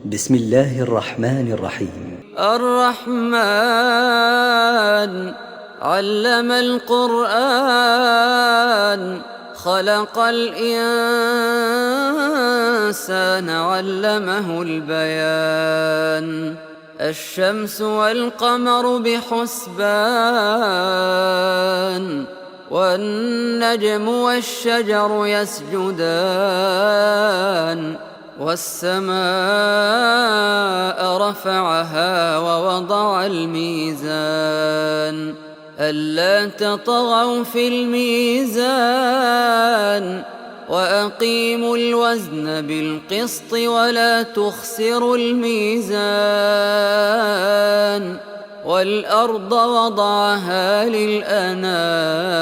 بسم الله الرحمن الرحيم. الرحمن علم القرآن خلق الإنسان علمه البيان. الشمس والقمر بحسبان والنجم والشجر يسجدان والسماء رفعها ووضع الميزان ألا تطغوا في الميزان وأقيموا الوزن بالقسط ولا تخسروا الميزان والأرض وضعها للأنام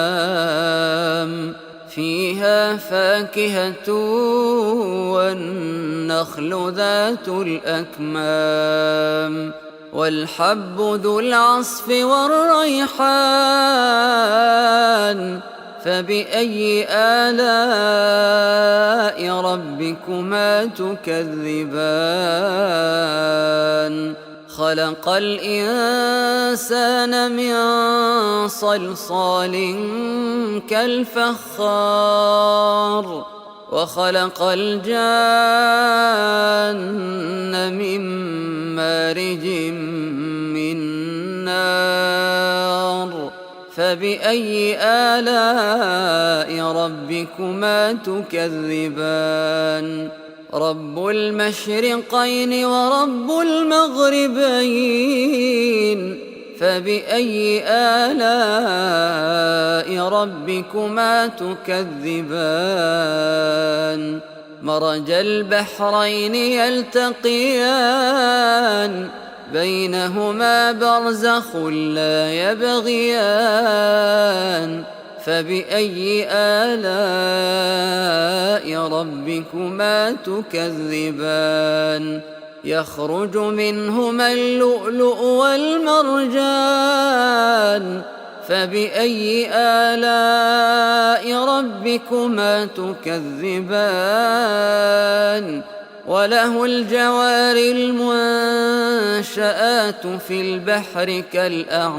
فيها فاكهة والنخل ذات الأكمام والحب ذو العصف والريحان فبأي آلاء ربكما تكذبان خلق الإنسان من صلصال كالفخار وخلق الجان من مارج من نار فبأي آلاء ربكما تكذبان رب المشرقين ورب المغربين فبأي آلاء ربكما تكذبان مرج البحرين يلتقيان بينهما برزخ لا يبغيان فبأي آلاء ربكما تكذبان يخرج منهما اللؤلؤ والمرجان فبأي آلاء ربكما تكذبان وله الجوار المنشآت في البحر كالأعلام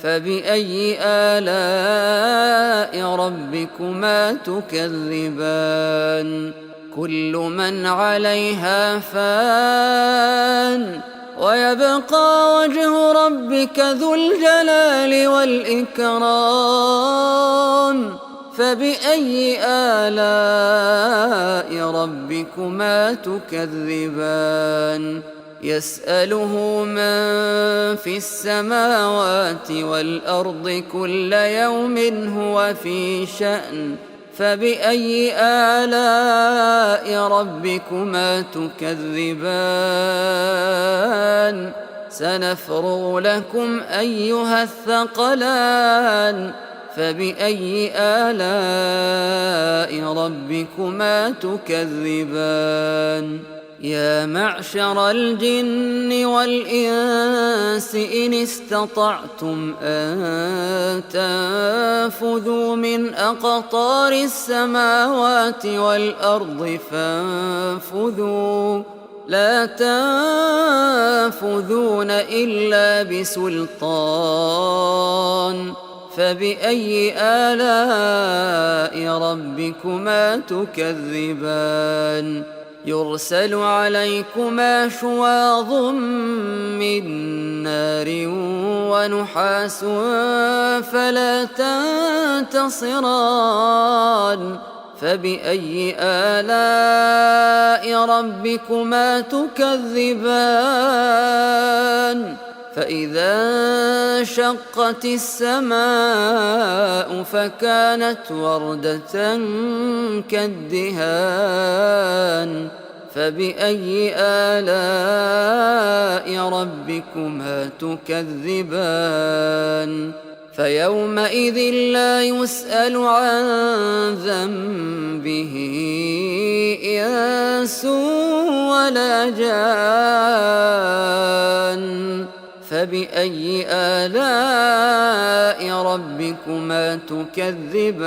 فبأي آلاء ربكما تكذبان كل من عليها فان ويبقى وجه ربك ذو الجلال والإكرام فبأي آلاء ربكما تكذبان يسأله من في السماوات والأرض كل يوم هو في شأن فبأي آلاء ربكما تكذبان سنفرغ لكم أيها الثقلان فبأي آلاء ربكما تكذبان يا معشر الجن والإنس إن استطعتم أن تنفذوا من أقطار السماوات والأرض فانفذوا لا تنفذون إلا بسلطان فبأي آلاء ربكما تكذبان يرسل عليكما شواظ من نار ونحاس فلا تنتصران فبأي آلاء ربكما تكذبان فإذا انشقت السماء فكانت وردة كالدهان فبأي آلاء ربكما تكذبان فيومئذ لا يسأل عن ذنبه إنس ولا جان فبأي آلاء ربكما تكذبان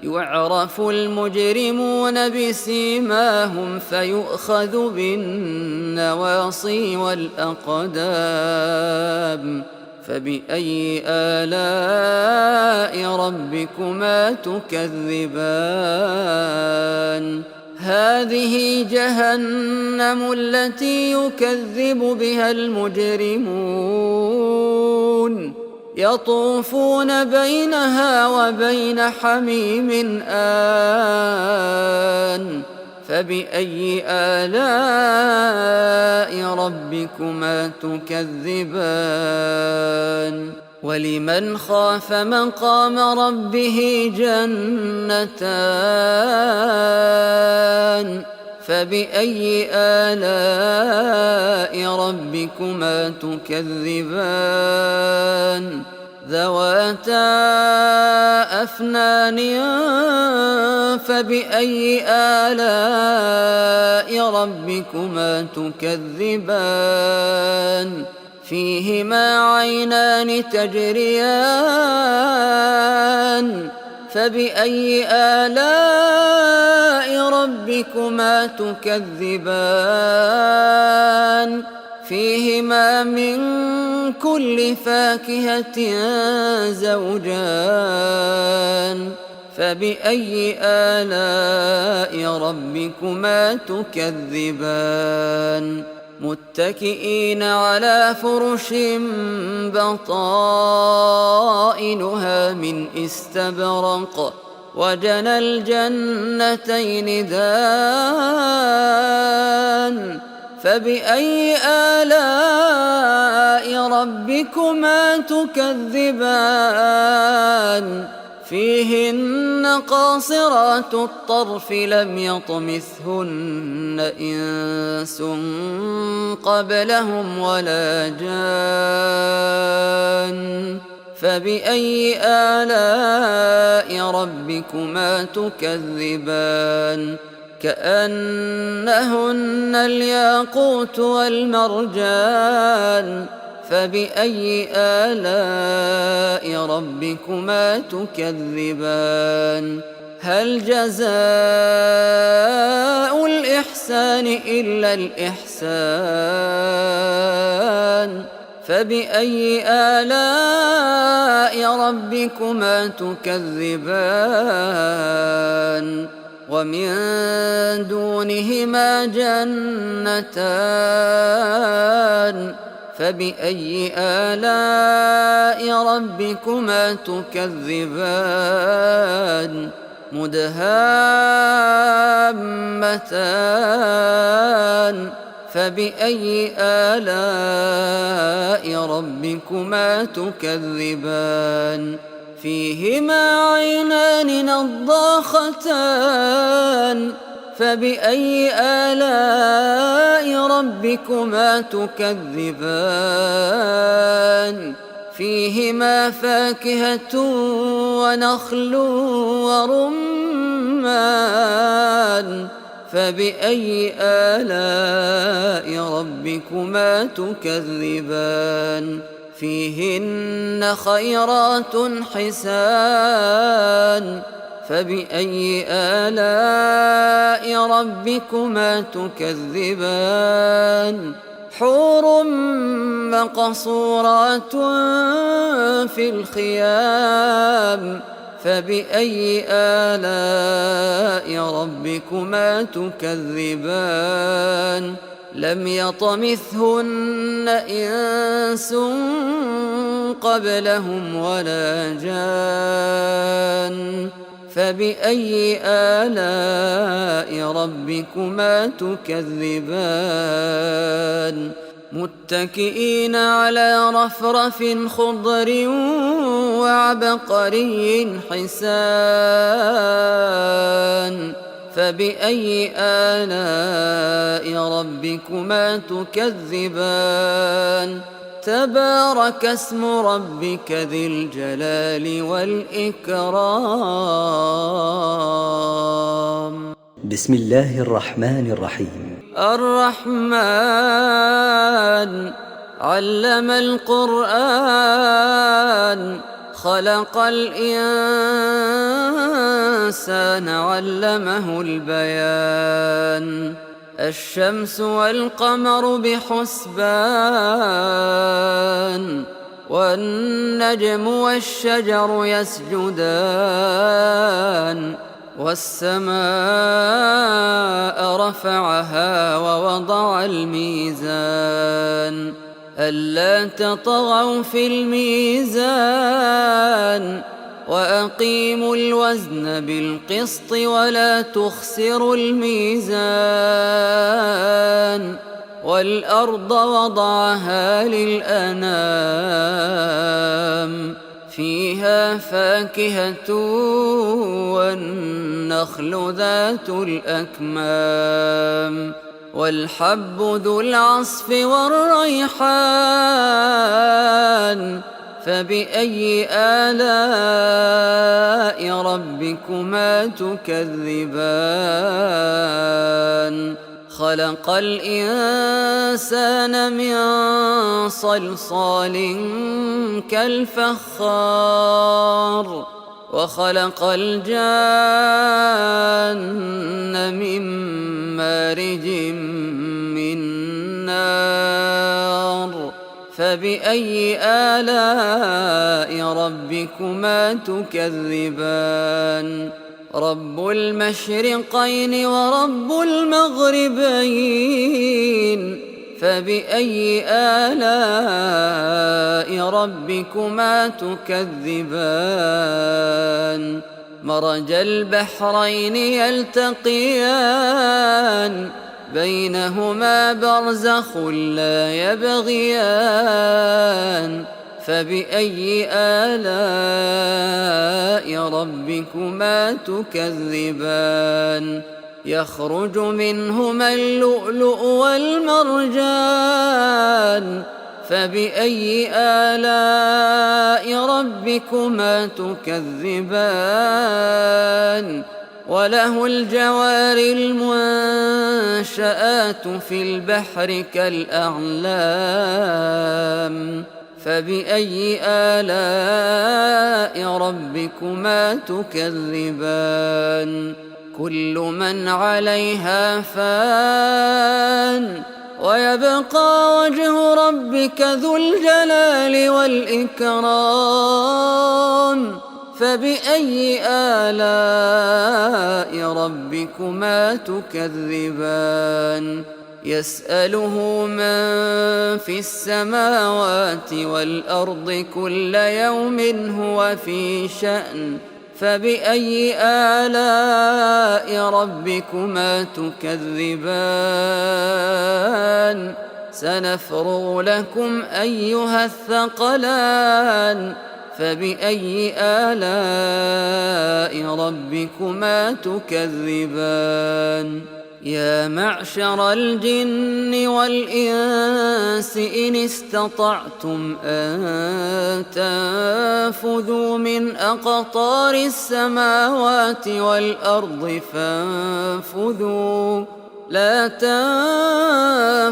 يعرف المجرمون بسيماهم فيؤخذ بالنواصي والأقدام فبأي آلاء ربكما تكذبان هذه جهنم التي يكذب بها المجرمون يطوفون بينها وبين حميم آن فبأي آلاء ربكما تكذبان ولمن خاف مقام ربه جنتان فبأي آلاء ربكما تكذبان ذواتا أفنان فبأي آلاء ربكما تكذبان فيهما عينان تجريان فبأي آلاء ربكما تكذبان فيهما من كل فاكهة زوجان فبأي آلاء ربكما تكذبان متكئين على فرش بطائنها من استبرق وجنى الجنتين دان فبأي آلاء ربكما تكذبان فيهن قاصرات الطرف لم يطمثهن إنس قبلهم ولا جان فبأي آلاء ربكما تكذبان كأنهن الياقوت والمرجان فبأي آلاء ربكما تكذبان هل جزاء الإحسان إلا الإحسان فبأي آلاء ربكما تكذبان ومن دونهما جنتان فبأي آلاء ربكما تكذبان مدهامتان فبأي آلاء ربكما تكذبان فيهما عينان نضاختان فبأي آلاء ربكما تكذبان فيهما فاكهة ونخل ورمان فبأي آلاء ربكما تكذبان فيهن خيرات حسان فبأي آلاء ربكما تكذبان حور مقصورات في الخيام فبأي آلاء ربكما تكذبان لم يطمثهن إنس قبلهم ولا جان فبأي آلاء ربكما تكذبان متكئين على رفرف خضر وعبقري حسان فبأي آلاء ربكما تكذبان تبارك اسم ربك ذي الجلال والإكرام بسم الله الرحمن الرحيم الرحمن علم القرآن خلق الإنسان علمه البيان الشمس والقمر بحسبان والنجم والشجر يسجدان والسماء رفعها ووضع الميزان ألا تطغوا في الميزان وأقيموا الوزن بالقسط ولا تخسروا الميزان والأرض وضعها للأنام فيها فاكهة والنخل ذات الأكمام والحب ذو العصف والريحان فبأي آلاء ربكما تكذبان خلق الإنسان من صلصال كالفخار وخلق الجان من مارج من نار فبأي آلاء ربكما تكذبان رب المشرقين ورب المغربين فبأي آلاء ربكما تكذبان مرج البحرين يلتقيان بينهما برزخ لا يبغيان فبأي آلاء ربكما تكذبان يخرج منهما اللؤلؤ والمرجان فبأي آلاء ربكما تكذبان وله الجوار المنشآت في البحر كالأعلام فبأي آلاء ربكما تكذبان كل من عليها فان ويبقى وجه ربك ذو الجلال والإكرام فبأي آلاء ربكما تكذبان يسأله من في السماوات والأرض كل يوم هو في شأن فبأي آلاء ربكما تكذبان سنفرغ لكم أيها الثقلان فبأي آلاء ربكما تكذبان يا معشر الجن والإنس إن استطعتم أن تنفذوا من أقطار السماوات والأرض فانفذوا لا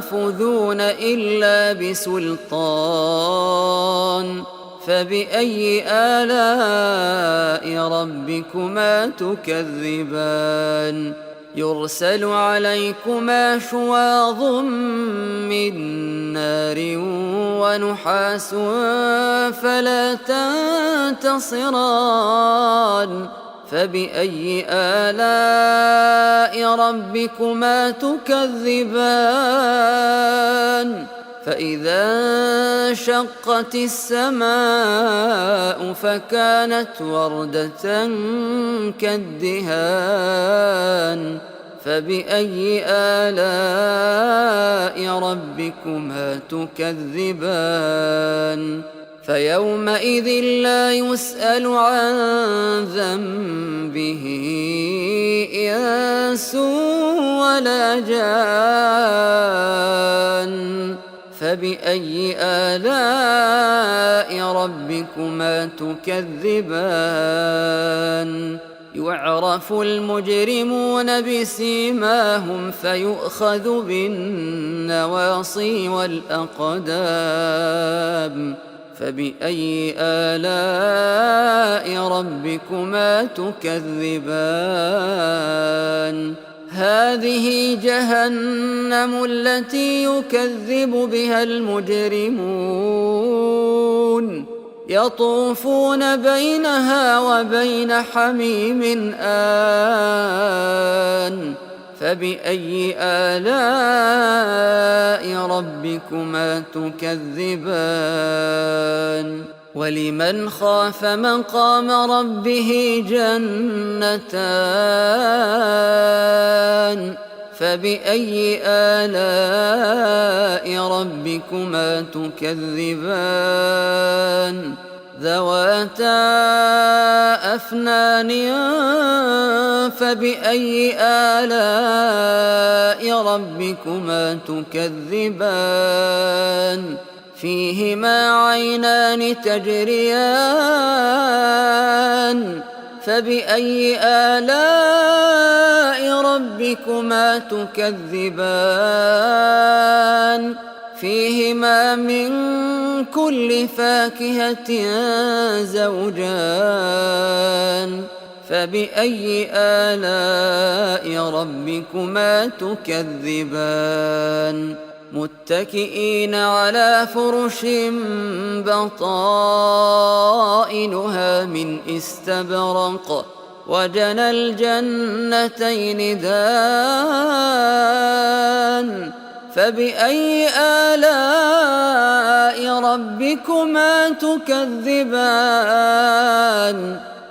تنفذون إلا بسلطان فبأي آلاء ربكما تكذبان يرسل عليكما شواظ من نار ونحاس فلا تنتصران فبأي آلاء ربكما تكذبان فإذا انشقت السماء فكانت وردة كالدهان فبأي آلاء ربكما تكذبان فيومئذ لا يسأل عن ذنبه إنس ولا جان فبأي آلاء ربكما تكذبان يعرف المجرمون بسيماهم فيؤخذ بالنواصي والأقدام فبأي آلاء ربكما تكذبان هذه جهنم التي يكذب بها المجرمون يطوفون بينها وبين حميم آن فبأي آلاء ربكما تكذبان ولمن خاف مقام ربه جنتان فبأي آلاء ربكما تكذبان ذواتا أفنان فبأي آلاء ربكما تكذبان فيهما عينان تجريان فبأي آلاء ربكما تكذبان فيهما من كل فاكهة زوجان فبأي آلاء ربكما تكذبان متكئين على فرش بطائنها من استبرق وجنى الجنتين دان فبأي آلاء ربكما تكذبان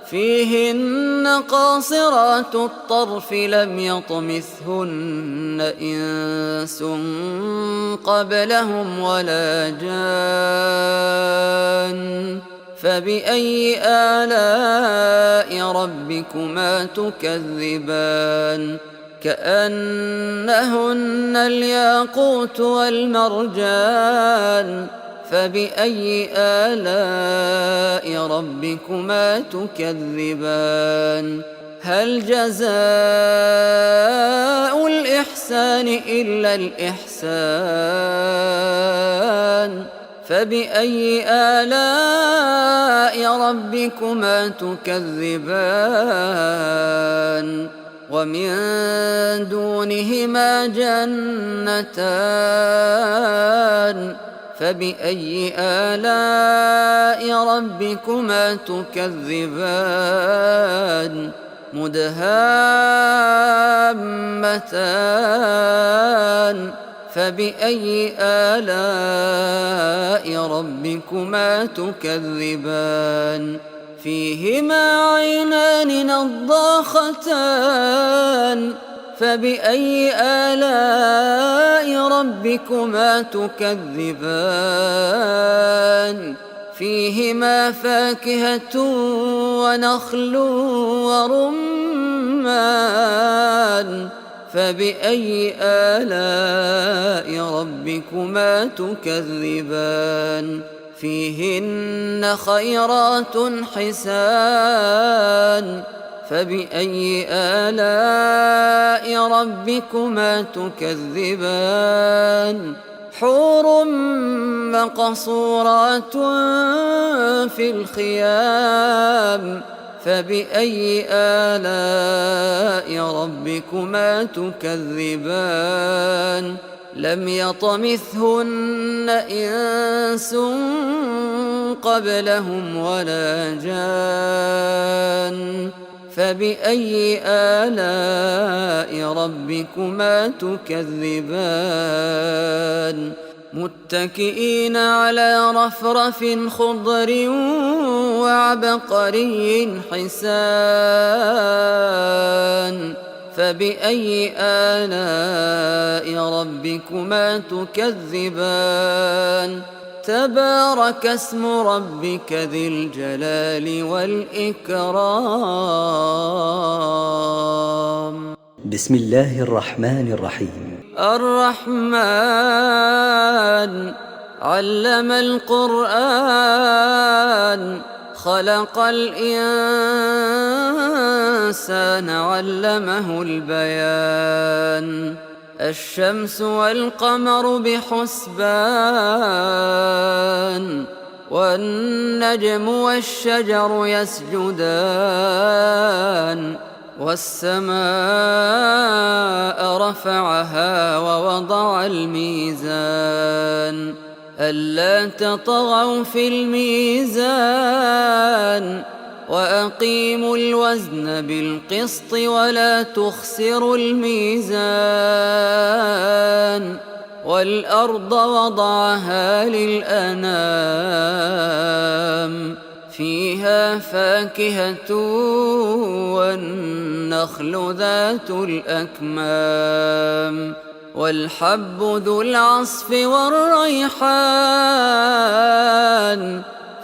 فيهن قاصرات الطرف لم يطمثهن إنس قبلهم ولا جان فبأي آلاء ربكما تكذبان كأنهن الياقوت والمرجان فبأي آلاء ربكما تكذبان هل جزاء الإحسان إلا الإحسان فبأي آلاء ربكما تكذبان ومن دونهما جنتان فبأي آلاء ربكما تكذبان مدهامتان فبأي آلاء ربكما تكذبان فيهما عينان نضاختان فبأي آلاء ربكما تكذبان فيهما فاكهة ونخل ورمان فبأي آلاء ربكما تكذبان فيهن خيرات حسان فبأي آلاء ربكما تكذبان حور مقصورات في الخيام فبأي آلاء ربكما تكذبان لم يطمثهن إنس قبلهم ولا جان فبأي آلاء ربكما تكذبان متكئين على رفرف خضر وعبقري حسان فبأي آلاء ربكما تكذبان تبارك اسم ربك ذي الجلال والإكرام بسم الله الرحمن الرحيم الرحمن علم القرآن خلق الإنسان علمه البيان الشمس والقمر بحسبان والنجم والشجر يسجدان والسماء رفعها ووضع الميزان ألا تطغوا في الميزان وأقيموا الوزن بالقسط ولا تخسروا الميزان والأرض وضعها للأنام فيها فاكهة والنخل ذات الأكمام والحب ذو العصف والريحان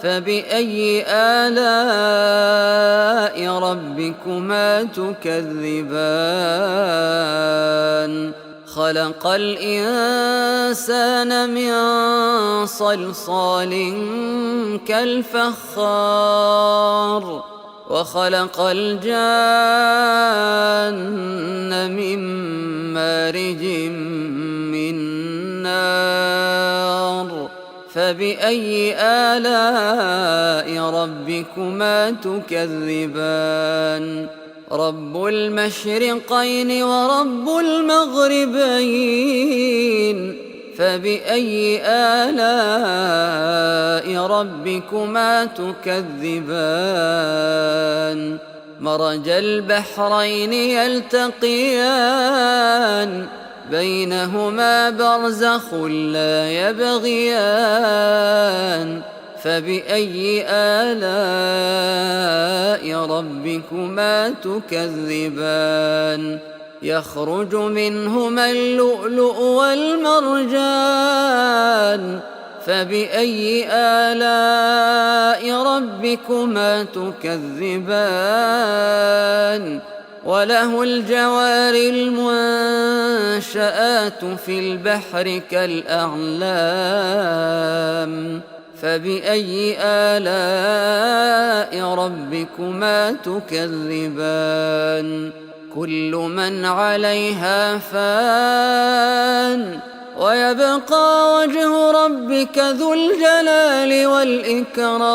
فبأي آلاء ربكما تكذبان خلق الإنسان من صلصال كالفخار وخلق الجان من مارج من نار فبأي آلاء ربكما تكذبان رب المشرقين ورب المغربين فبأي آلاء ربكما تكذبان مرج البحرين يلتقيان بينهما برزخ لا يبغيان فبأي آلاء ربكما تكذبان يخرج منهما اللؤلؤ والمرجان فبأي آلاء ربكما تكذبان وله الجوار المنشآت في البحر كالأعلام فبأي آلاء ربكما تكذبان كل من عليها فان ويبقى وجه ربك ذو الجلال والإكرام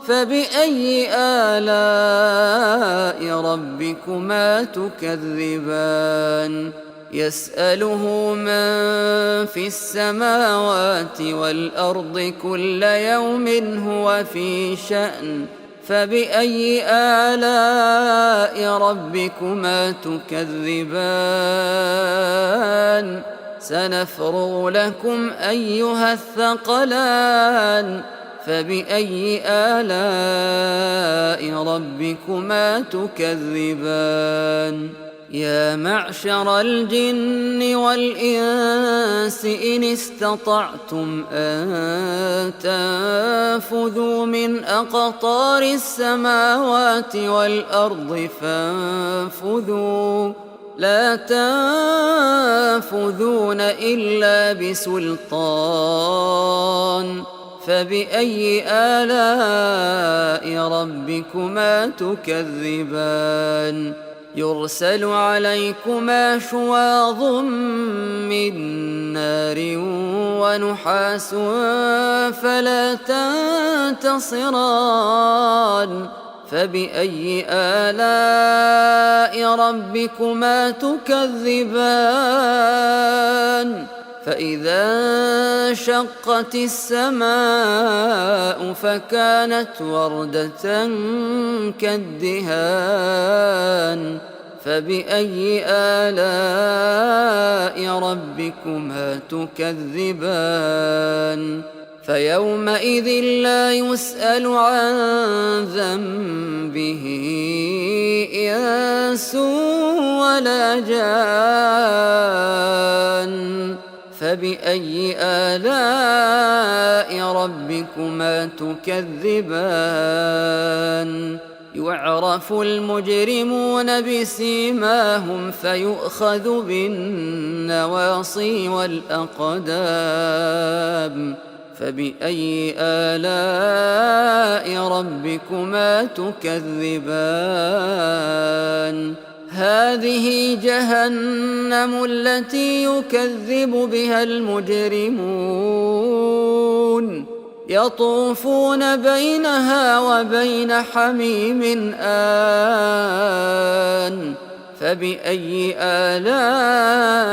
فبأي آلاء ربكما تكذبان يسأله من في السماوات والأرض كل يوم هو في شأن فبأي آلاء ربكما تكذبان سنفرغ لكم أيها الثقلان فبأي آلاء ربكما تكذبان يا معشر الجن والإنس إن استطعتم أن تنفذوا من أقطار السماوات والأرض فانفذوا لا تنفذون إلا بسلطان فبأي آلاء ربكما تكذبان يرسل عليكما شواظ من نار ونحاس فلا تنتصران فبأي آلاء ربكما تكذبان فإذا انشقت السماء فكانت وردة كالدهان فبأي آلاء ربكما تكذبان فيومئذ لا يسأل عن ذنبه إنس ولا جان فبأي آلاء ربكما تكذبان يعرف المجرمون بسيماهم فيؤخذ بالنواصي والأقدام فبأي آلاء ربكما تكذبان هذه جهنم التي يكذب بها المجرمون يطوفون بينها وبين حميم آن فبأي آلاء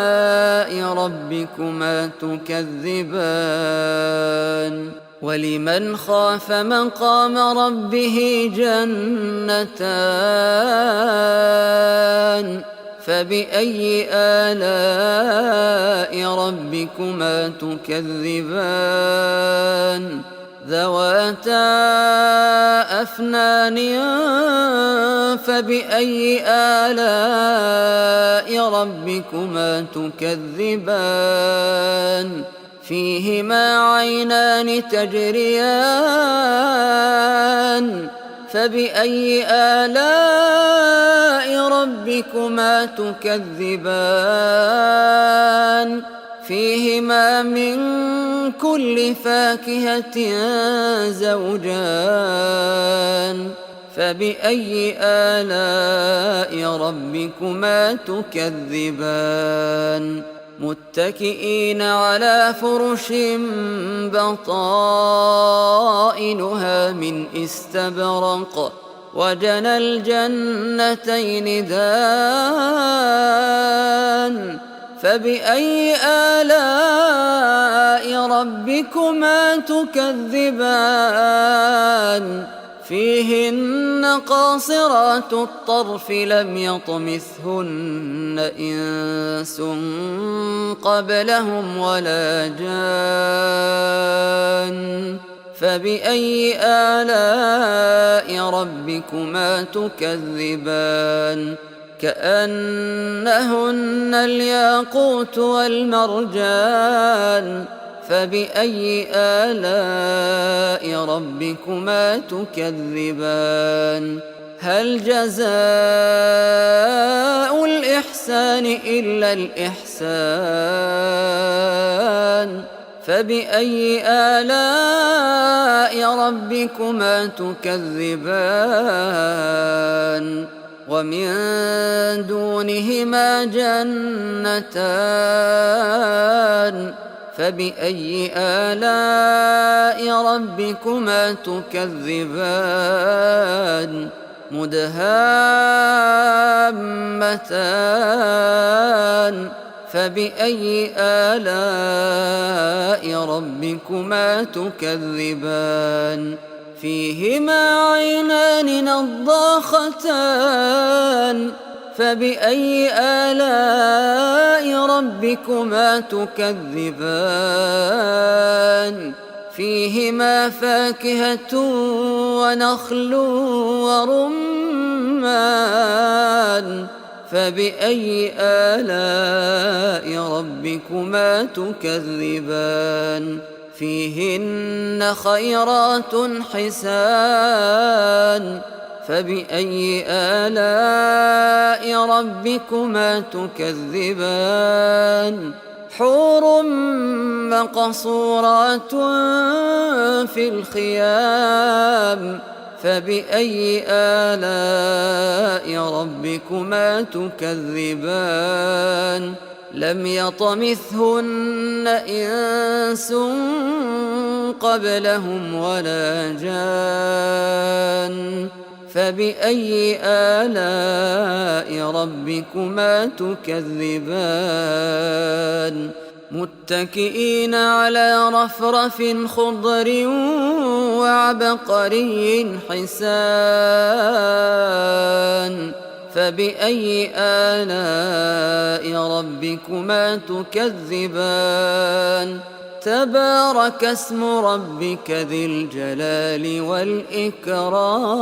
ربكما تكذبان ولمن خاف مقام ربه جنتان فبأي آلاء ربكما تكذبان ذواتا أفنان فبأي آلاء ربكما تكذبان فيهما عينان تجريان فبأي آلاء ربكما تكذبان فيهما من كل فاكهة زوجان فبأي آلاء ربكما تكذبان متكئين على فرش بطائنها من استبرق وجنى الجنتين دان فبأي آلاء ربكما تكذبان فيهن قاصرات الطرف لم يطمثهن إنس قبلهم ولا جان فبأي آلاء ربكما تكذبان كأنهن الياقوت والمرجان فبأي آلاء ربكما تكذبان هل جزاء الإحسان إلا الإحسان فبأي آلاء ربكما تكذبان ومن دونهما جنتان فبأي آلاء ربكما تكذبان مدهامتان فبأي آلاء ربكما تكذبان فيهما عينان نضاختان فبأي آلاء ربكما تكذبان فيهما فاكهة ونخل ورمان فبأي آلاء ربكما تكذبان فيهن خيرات حسان فبأي آلاء ربكما تكذبان حور مقصورات في الخيام فبأي آلاء ربكما تكذبان لم يطمثهن إنس قبلهم ولا جان فبأي آلاء ربكما تكذبان متكئين على رفرف خضر وعبقري حسان فبأي آلاء ربكما تكذبان تبارك اسم ربك ذي الجلال والإكرام.